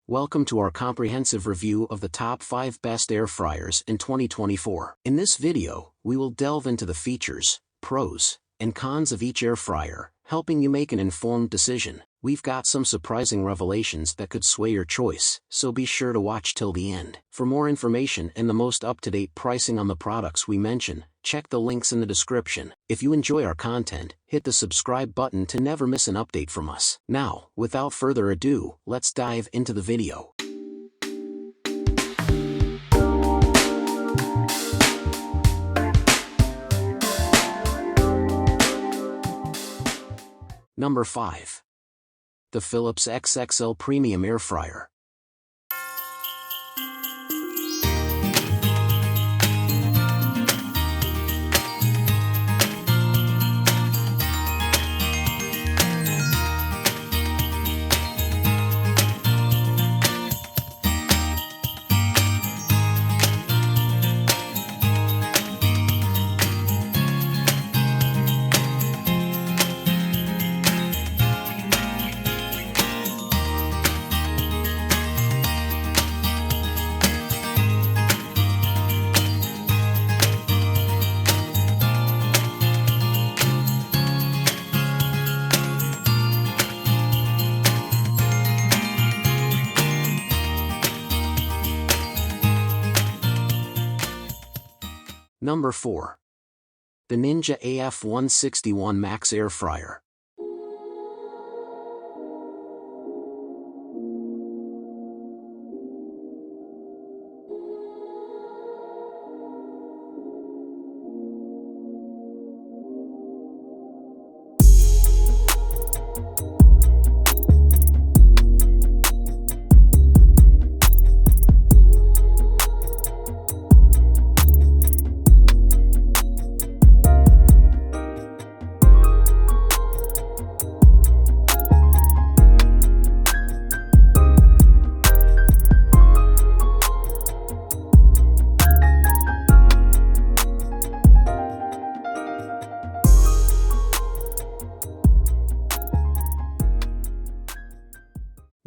Welcome to our comprehensive review of the top 5 best air fryers in 2024. In this video, we will delve into the features, pros, and cons of each air fryer, helping you make an informed decision. We've got some surprising revelations that could sway your choice, so be sure to watch till the end. For more information and the most up-to-date pricing on the products we mention, check the links in the description. If you enjoy our content, hit the subscribe button to never miss an update from us. Now, without further ado, let's dive into the video. Number 5. The Philips XXL Premium Air Fryer. Number 4. The Ninja AF161 Max Air Fryer.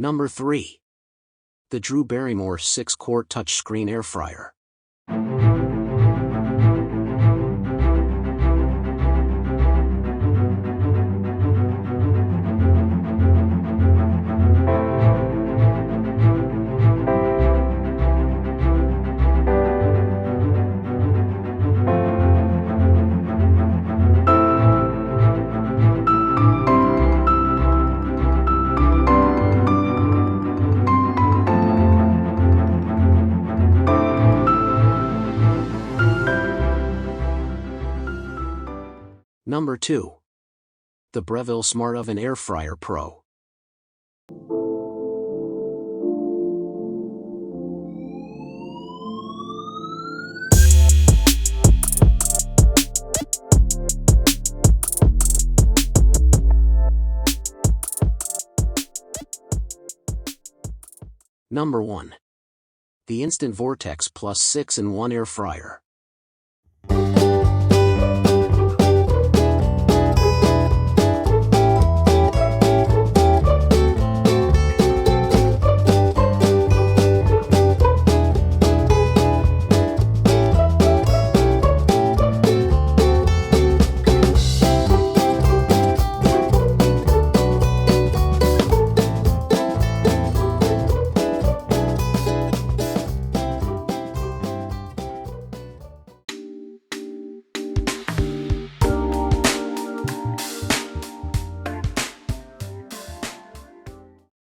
Number 3. The Barrymore 6-quart touchscreen air fryer. Number 2. The Breville Smart Oven Air Fryer Pro. Number 1. The Instant Vortex Plus 6-in-1 Air Fryer.